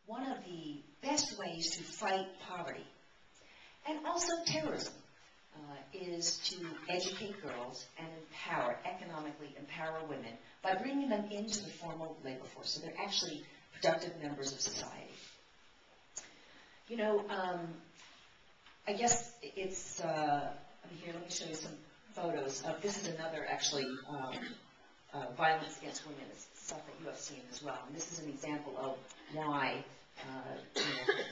one of the best ways to fight poverty and also terrorism is to educate girls and economically empower women by bringing them into the formal labor force, so they're actually productive members of society. You know, I guess it's, here, let me show you some photos. This is another, actually, violence against women. It's stuff that you have seen as well. And this is an example of why you know,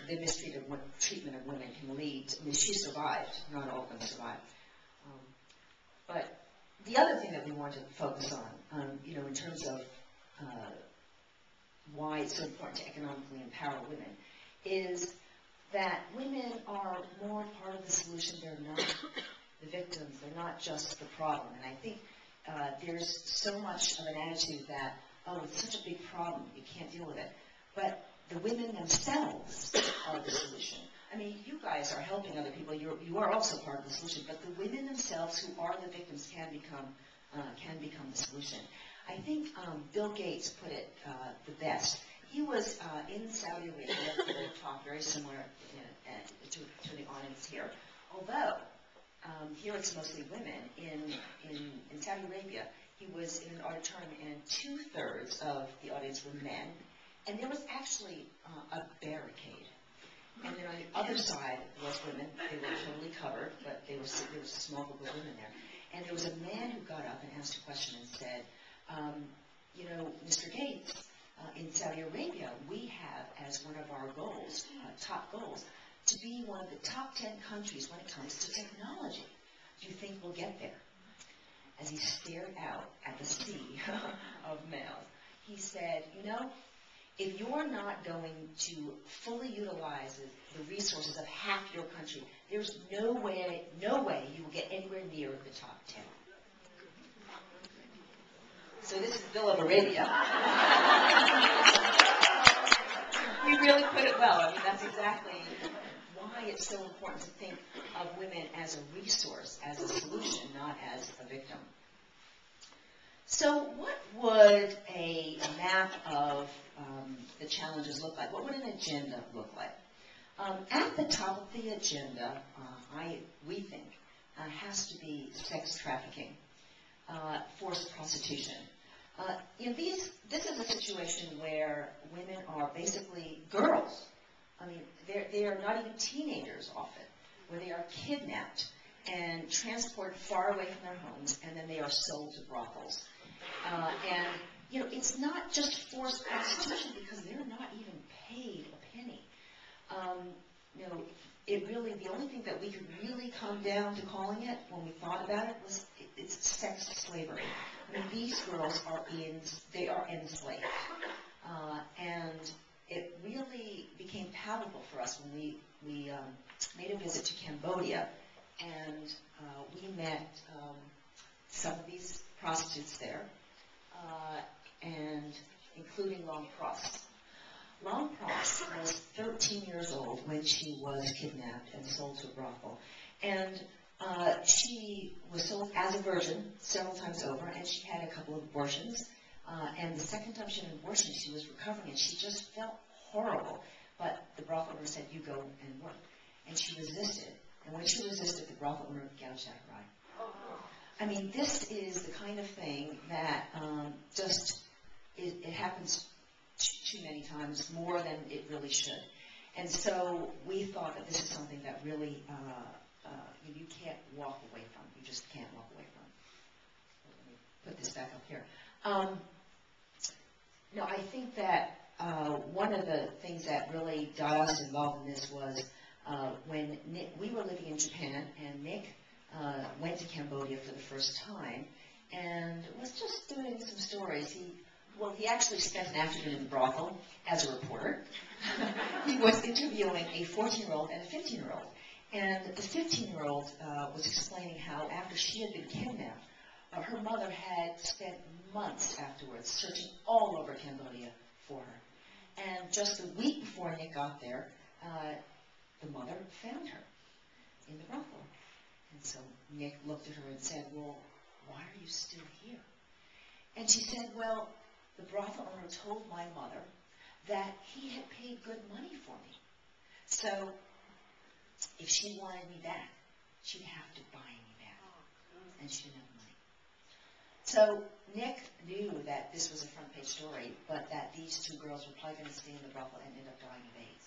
the mistreatment treatment of women can lead to, I mean, she survived. Not all of them survived. But the other thing that we want to focus on, you know, in terms of why it's so important to economically empower women, is that women are more part of the solution. They're not the victims. They're not just the problem. And I think there's so much of an attitude that, oh, it's such a big problem, you can't deal with it. But the women themselves are the solution. I mean, you guys are helping other people. You are also part of the solution. But the women themselves, who are the victims, can become the solution. I think Bill Gates put it the best. He was in Saudi Arabia, giving a talk very similar to the audience here. Although here it's mostly women. In Saudi Arabia, he was in an auditorium, and 2/3 of the audience were men. And there was actually a barricade. And then on the other side was women. They were totally covered, but there was a small group of women there. And there was a man who got up and asked a question and said, you know, Mr. Gates, in Saudi Arabia, we have as one of our goals, top goals, to be one of the top 10 countries when it comes to technology. Do you think we'll get there? As he stared out at the sea of males, he said, you know, if you're not going to fully utilize the resources of half your country, there's no way you will get anywhere near the top 10. So this is Bill of Arabia. He really put it well. I mean, that's exactly why it's so important to think of women as a resource, as a solution, not as a victim. So what would a map of the challenges look like? What would an agenda look like? At the top of the agenda, we think, has to be sex trafficking, forced prostitution. You know, this is a situation where women are basically girls. I mean, they are not even teenagers often, where they are kidnapped and transported far away from their homes, and then they are sold to brothels. And, you know, it's not just forced prostitution because they're not even paid a penny. You know, it really, the only thing that we could really come down to calling it when we thought about it was it's sex slavery. I mean, these girls are enslaved. And it really became palatable for us when we made a visit to Cambodia, and we met some of these prostitutes there, and including Long Cross. Long Cross was 13 years old when she was kidnapped and sold to a brothel. And she was sold as a virgin several times over, and she had a couple of abortions. And the second time she had an abortion, she was recovering, and she just felt horrible. But the brothel owner said, you go and work. And she resisted. And when she resisted, the brothel owner gouged out her eye. I mean, this is the kind of thing that it happens too many times, more than it really should. And so we thought that this is something that really you can't walk away from. You just can't walk away from. Let me put this back up here. No, I think that one of the things that really got us involved in this was when we were living in Japan, and Nick went to Cambodia for the first time, and was just doing some stories. He actually spent an afternoon in the brothel as a reporter. He was interviewing a 14-year-old and a 15-year-old. And the 15-year-old was explaining how after she had been kidnapped, her mother had spent months afterwards searching all over Cambodia for her. And just a week before Nick got there, the mother found her in the brothel. And so Nick looked at her and said, well, why are you still here? And she said, well, the brothel owner told my mother that he had paid good money for me. So if she wanted me back, she'd have to buy me back, and she didn't have money. So Nick knew that this was a front-page story, but that these two girls were probably going to stay in the brothel and end up dying of AIDS.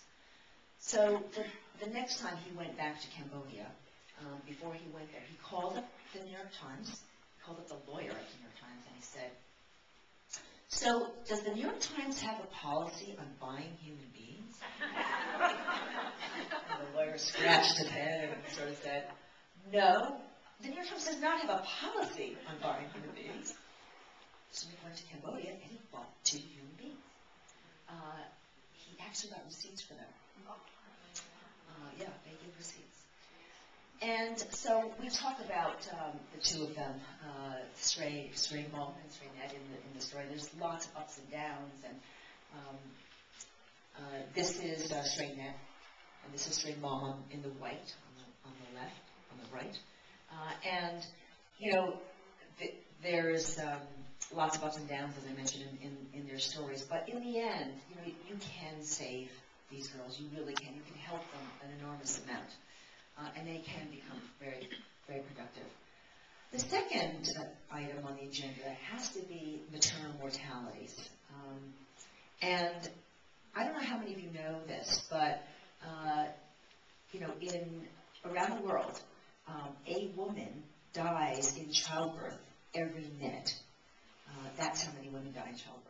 So the next time he went back to Cambodia, before he went there, he called up the New York Times, called up the lawyer at the New York Times, and he said, so does the New York Times have a policy on buying human beings? And the lawyer scratched his head and sort of said, no, the New York Times does not have a policy on buying human beings. So he went to Cambodia and he bought 2 human beings. He actually got receipts for them. Yeah, they give receipts. And so we talk about the two of them, Stray Mom and Stray Ned in the story. There's lots of ups and downs, and this is Stray Ned, and this is Stray Mom in the white on the left, on the right. And you know, there's lots of ups and downs, as I mentioned in their stories. But in the end, you know, you can save these girls. You really can. You can help them an enormous amount. And they can become very, very productive. The second item on the agenda has to be maternal mortalities. And I don't know how many of you know this, but you know, around the world, a woman dies in childbirth every minute. That's how many women die in childbirth.